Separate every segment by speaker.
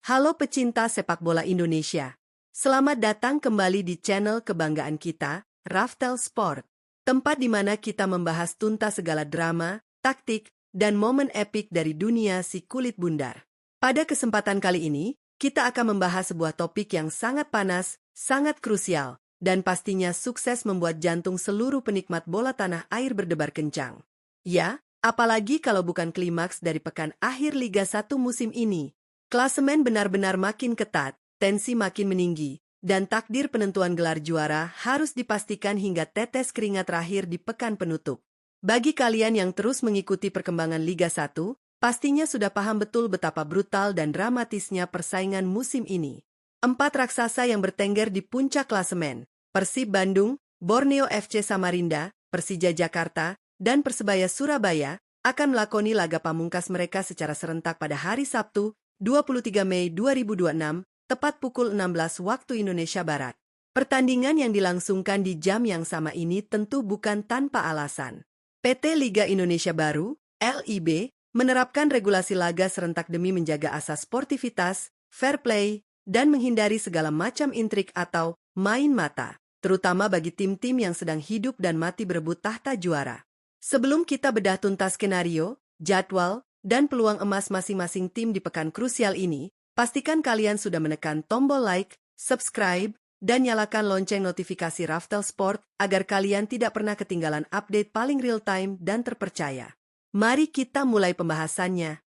Speaker 1: Halo pecinta sepak bola Indonesia. Selamat datang kembali di channel kebanggaan kita, Raftel Sport. Tempat di mana kita membahas tuntas segala drama, taktik, dan momen epik dari dunia si kulit bundar. Pada kesempatan kali ini, kita akan membahas sebuah topik yang sangat panas, sangat krusial, dan pastinya sukses membuat jantung seluruh penikmat bola tanah air berdebar kencang. Ya, apalagi kalau bukan klimaks dari pekan akhir Liga 1 musim ini. Klasemen benar-benar makin ketat, tensi makin meninggi, dan takdir penentuan gelar juara harus dipastikan hingga tetes keringat terakhir di pekan penutup. Bagi kalian yang terus mengikuti perkembangan Liga 1, pastinya sudah paham betul betapa brutal dan dramatisnya persaingan musim ini. 4 raksasa yang bertengger di puncak klasemen, Persib Bandung, Borneo FC Samarinda, Persija Jakarta, dan Persebaya Surabaya, akan melakoni laga pamungkas mereka secara serentak pada hari Sabtu, 23 Mei 2026, tepat pukul 16 waktu Indonesia Barat. Pertandingan yang dilangsungkan di jam yang sama ini tentu bukan tanpa alasan. PT Liga Indonesia Baru, LIB, menerapkan regulasi laga serentak demi menjaga asas sportivitas, fair play, dan menghindari segala macam intrik atau main mata, terutama bagi tim-tim yang sedang hidup dan mati berebut tahta juara. Sebelum kita bedah tuntas skenario, jadwal, dan peluang emas masing-masing tim di pekan krusial ini, pastikan kalian sudah menekan tombol like, subscribe, dan nyalakan lonceng notifikasi Raftel Sport agar kalian tidak pernah ketinggalan update paling real-time dan terpercaya. Mari kita mulai pembahasannya.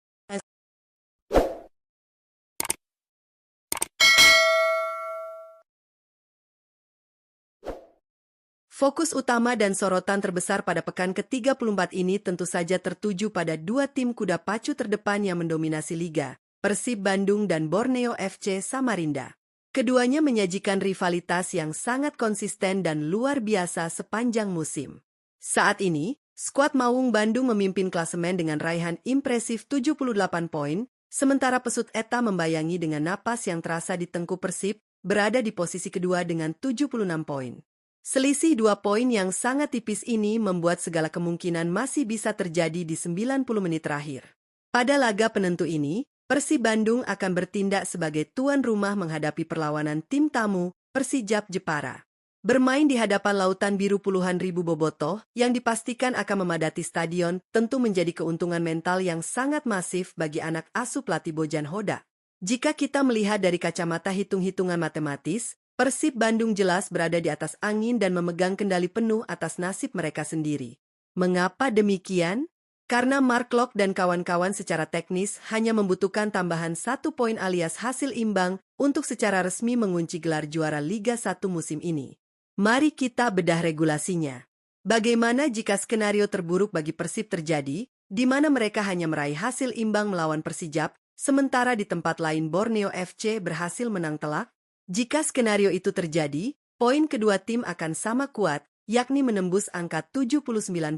Speaker 1: Fokus utama dan sorotan terbesar pada pekan ke-34 ini tentu saja tertuju pada dua tim kuda pacu terdepan yang mendominasi liga, Persib Bandung dan Borneo FC Samarinda. Keduanya menyajikan rivalitas yang sangat konsisten dan luar biasa sepanjang musim. Saat ini, skuad Maung Bandung memimpin klasemen dengan raihan impresif 78 poin, sementara Pesut Eta membayangi dengan napas yang terasa di tengkuk Persib, berada di posisi kedua dengan 76 poin. Selisih 2 poin yang sangat tipis ini membuat segala kemungkinan masih bisa terjadi di 90 menit terakhir. Pada laga penentu ini, Persib Bandung akan bertindak sebagai tuan rumah menghadapi perlawanan tim tamu, Persijap Jepara. Bermain di hadapan lautan biru puluhan ribu bobotoh yang dipastikan akan memadati stadion tentu menjadi keuntungan mental yang sangat masif bagi anak asuh pelatih Bojan Hoda. Jika kita melihat dari kacamata hitung-hitungan matematis, Persib Bandung jelas berada di atas angin dan memegang kendali penuh atas nasib mereka sendiri. Mengapa demikian? Karena Mark Klok dan kawan-kawan secara teknis hanya membutuhkan tambahan 1 poin alias hasil imbang untuk secara resmi mengunci gelar juara Liga 1 musim ini. Mari kita bedah regulasinya. Bagaimana jika skenario terburuk bagi Persib terjadi, di mana mereka hanya meraih hasil imbang melawan Persijap, sementara di tempat lain Borneo FC berhasil menang telak? Jika skenario itu terjadi, poin kedua tim akan sama kuat, yakni menembus angka 79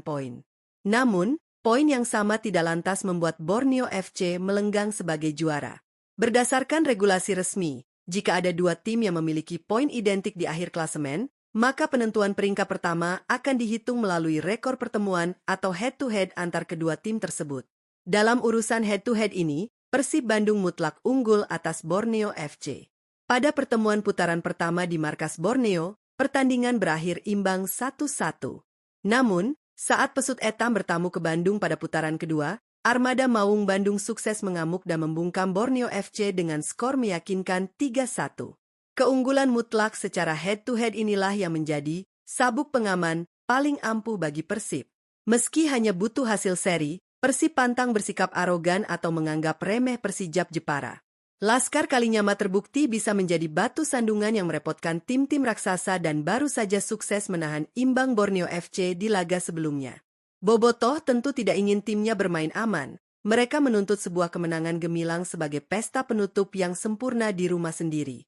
Speaker 1: poin. Namun, poin yang sama tidak lantas membuat Borneo FC melenggang sebagai juara. Berdasarkan regulasi resmi, jika ada dua tim yang memiliki poin identik di akhir klasemen, maka penentuan peringkat pertama akan dihitung melalui rekor pertemuan atau head-to-head antar kedua tim tersebut. Dalam urusan head-to-head ini, Persib Bandung mutlak unggul atas Borneo FC. Pada pertemuan putaran pertama di markas Borneo, pertandingan berakhir imbang 1-1. Namun, saat Pesut Etam bertamu ke Bandung pada putaran kedua, Armada Maung Bandung sukses mengamuk dan membungkam Borneo FC dengan skor meyakinkan 3-1. Keunggulan mutlak secara head-to-head inilah yang menjadi sabuk pengaman paling ampuh bagi Persib. Meski hanya butuh hasil seri, Persib pantang bersikap arogan atau menganggap remeh Persijap Jepara. Laskar Kalinyama terbukti bisa menjadi batu sandungan yang merepotkan tim-tim raksasa dan baru saja sukses menahan imbang Borneo FC di laga sebelumnya. Bobotoh tentu tidak ingin timnya bermain aman. Mereka menuntut sebuah kemenangan gemilang sebagai pesta penutup yang sempurna di rumah sendiri.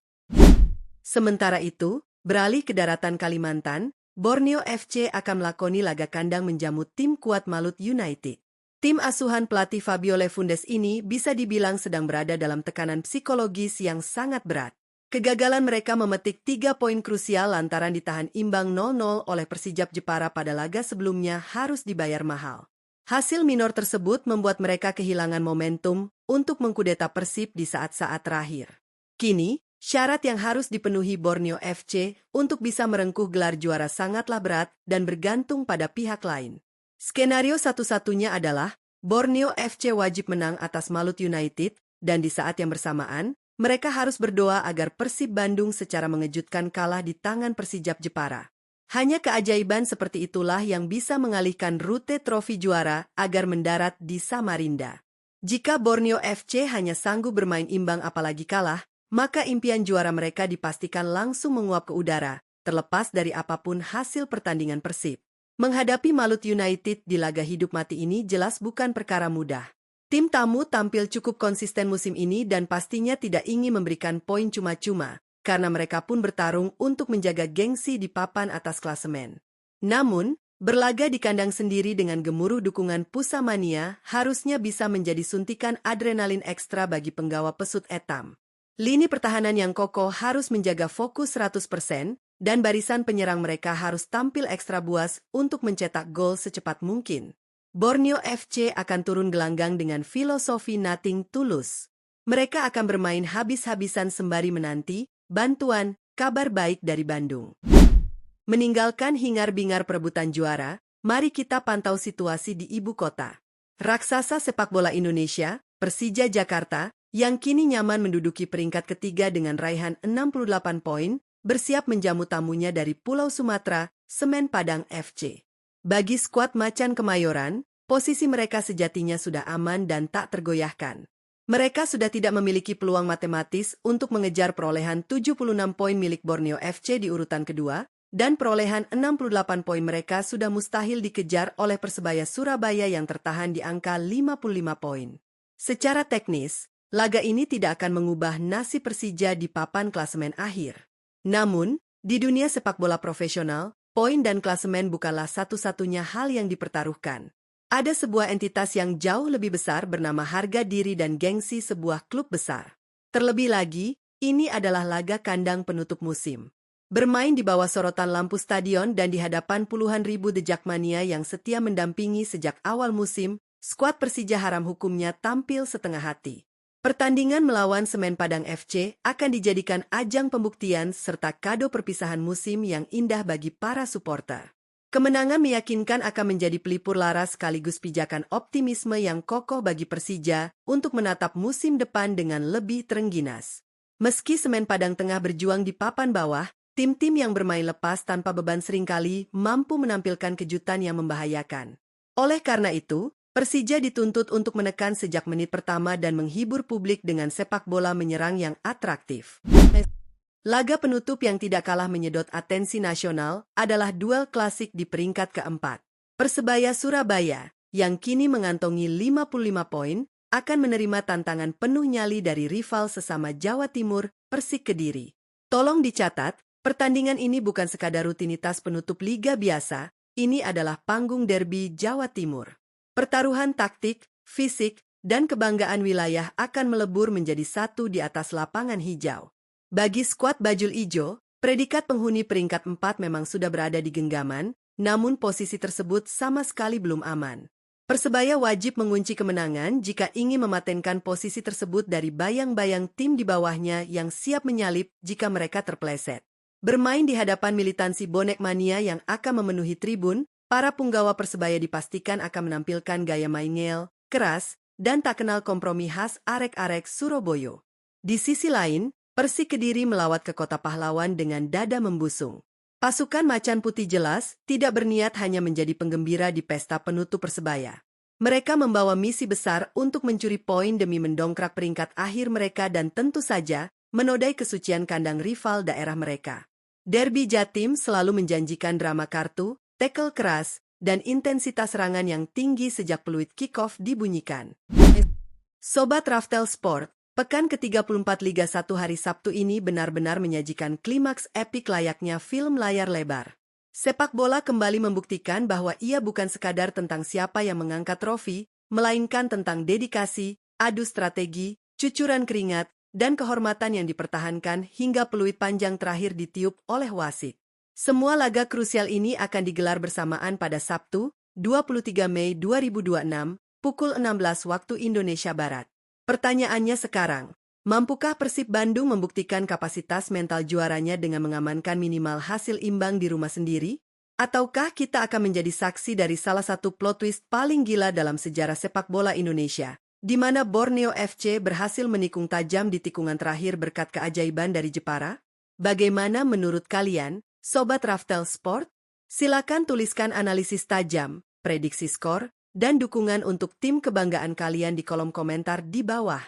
Speaker 1: Sementara itu, beralih ke daratan Kalimantan, Borneo FC akan melakoni laga kandang menjamu tim kuat Malut United. Tim asuhan pelatih Fabio Lefundes ini bisa dibilang sedang berada dalam tekanan psikologis yang sangat berat. Kegagalan mereka memetik 3 poin krusial lantaran ditahan imbang 0-0 oleh Persijap Jepara pada laga sebelumnya harus dibayar mahal. Hasil minor tersebut membuat mereka kehilangan momentum untuk mengkudeta Persib di saat-saat terakhir. Kini, syarat yang harus dipenuhi Borneo FC untuk bisa merengkuh gelar juara sangatlah berat dan bergantung pada pihak lain. Skenario satu-satunya adalah Borneo FC wajib menang atas Malut United, dan di saat yang bersamaan, mereka harus berdoa agar Persib Bandung secara mengejutkan kalah di tangan Persijap Jepara. Hanya keajaiban seperti itulah yang bisa mengalihkan rute trofi juara agar mendarat di Samarinda. Jika Borneo FC hanya sanggup bermain imbang apalagi kalah, maka impian juara mereka dipastikan langsung menguap ke udara, terlepas dari apapun hasil pertandingan Persib. Menghadapi Malut United di laga hidup mati ini jelas bukan perkara mudah. Tim tamu tampil cukup konsisten musim ini dan pastinya tidak ingin memberikan poin cuma-cuma, karena mereka pun bertarung untuk menjaga gengsi di papan atas klasemen. Namun, berlaga di kandang sendiri dengan gemuruh dukungan Pusamania harusnya bisa menjadi suntikan adrenalin ekstra bagi penggawa pesut etam. Lini pertahanan yang kokoh harus menjaga fokus 100%, dan barisan penyerang mereka harus tampil ekstra buas untuk mencetak gol secepat mungkin. Borneo FC akan turun gelanggang dengan filosofi nothing tulus. Mereka akan bermain habis-habisan sembari menanti bantuan, kabar baik dari Bandung. Meninggalkan hingar-bingar perebutan juara, mari kita pantau situasi di ibu kota. Raksasa sepak bola Indonesia, Persija Jakarta, yang kini nyaman menduduki peringkat ketiga dengan raihan 68 poin, bersiap menjamu tamunya dari Pulau Sumatera, Semen Padang FC. Bagi skuad Macan Kemayoran, posisi mereka sejatinya sudah aman dan tak tergoyahkan. Mereka sudah tidak memiliki peluang matematis untuk mengejar perolehan 76 poin milik Borneo FC di urutan kedua, dan perolehan 68 poin mereka sudah mustahil dikejar oleh Persebaya Surabaya yang tertahan di angka 55 poin. Secara teknis, laga ini tidak akan mengubah nasib Persija di papan klasemen akhir. Namun, di dunia sepak bola profesional, poin dan klasemen bukanlah satu-satunya hal yang dipertaruhkan. Ada sebuah entitas yang jauh lebih besar bernama harga diri dan gengsi sebuah klub besar. Terlebih lagi, ini adalah laga kandang penutup musim. Bermain di bawah sorotan lampu stadion dan di hadapan puluhan ribu The Jackmania yang setia mendampingi sejak awal musim, skuad Persija haram hukumnya tampil setengah hati. Pertandingan melawan Semen Padang FC akan dijadikan ajang pembuktian serta kado perpisahan musim yang indah bagi para supporter. Kemenangan meyakinkan akan menjadi pelipur lara sekaligus pijakan optimisme yang kokoh bagi Persija untuk menatap musim depan dengan lebih terengginas. Meski Semen Padang tengah berjuang di papan bawah, tim-tim yang bermain lepas tanpa beban seringkali mampu menampilkan kejutan yang membahayakan. Oleh karena itu, Persija dituntut untuk menekan sejak menit pertama dan menghibur publik dengan sepak bola menyerang yang atraktif. Laga penutup yang tidak kalah menyedot atensi nasional adalah duel klasik di peringkat keempat. Persebaya Surabaya, yang kini mengantongi 55 poin, akan menerima tantangan penuh nyali dari rival sesama Jawa Timur, Persik Kediri. Tolong dicatat, pertandingan ini bukan sekadar rutinitas penutup liga biasa, ini adalah panggung derby Jawa Timur. Pertaruhan taktik, fisik, dan kebanggaan wilayah akan melebur menjadi satu di atas lapangan hijau. Bagi skuad Bajul Ijo, predikat penghuni peringkat 4 memang sudah berada di genggaman, namun posisi tersebut sama sekali belum aman. Persebaya wajib mengunci kemenangan jika ingin mematenkan posisi tersebut dari bayang-bayang tim di bawahnya yang siap menyalip jika mereka terpleset. Bermain di hadapan militansi bonek mania yang akan memenuhi tribun, para punggawa Persebaya dipastikan akan menampilkan gaya main ngel, keras, dan tak kenal kompromi khas arek-arek Surabaya. Di sisi lain, Persik Kediri melawat ke kota pahlawan dengan dada membusung. Pasukan Macan Putih jelas tidak berniat hanya menjadi penggembira di pesta penutup Persebaya. Mereka membawa misi besar untuk mencuri poin demi mendongkrak peringkat akhir mereka dan tentu saja menodai kesucian kandang rival daerah mereka. Derby Jatim selalu menjanjikan drama kartu, tackle keras, dan intensitas serangan yang tinggi sejak peluit kick-off dibunyikan. Sobat Raftel Sport, pekan ke-34 Liga 1 hari Sabtu ini benar-benar menyajikan klimaks epik layaknya film layar lebar. Sepak bola kembali membuktikan bahwa ia bukan sekadar tentang siapa yang mengangkat trofi, melainkan tentang dedikasi, adu strategi, cucuran keringat, dan kehormatan yang dipertahankan hingga peluit panjang terakhir ditiup oleh wasit. Semua laga krusial ini akan digelar bersamaan pada Sabtu, 23 Mei 2026, pukul 16 waktu Indonesia Barat. Pertanyaannya sekarang, mampukah Persib Bandung membuktikan kapasitas mental juaranya dengan mengamankan minimal hasil imbang di rumah sendiri? Ataukah kita akan menjadi saksi dari salah satu plot twist paling gila dalam sejarah sepak bola Indonesia, di mana Borneo FC berhasil menikung tajam di tikungan terakhir berkat keajaiban dari Jepara? Bagaimana menurut kalian, Sobat Raftel Sport? Silakan tuliskan analisis tajam, prediksi skor, dan dukungan untuk tim kebanggaan kalian di kolom komentar di bawah.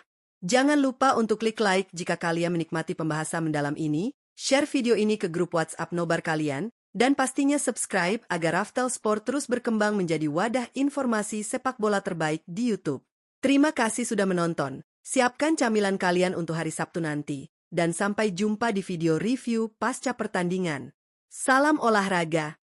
Speaker 1: Jangan lupa untuk klik like jika kalian menikmati pembahasan mendalam ini, share video ini ke grup WhatsApp nobar kalian, dan pastinya subscribe agar Raftel Sport terus berkembang menjadi wadah informasi sepak bola terbaik di YouTube. Terima kasih sudah menonton. Siapkan camilan kalian untuk hari Sabtu nanti. Dan sampai jumpa di video review pasca pertandingan. Salam olahraga.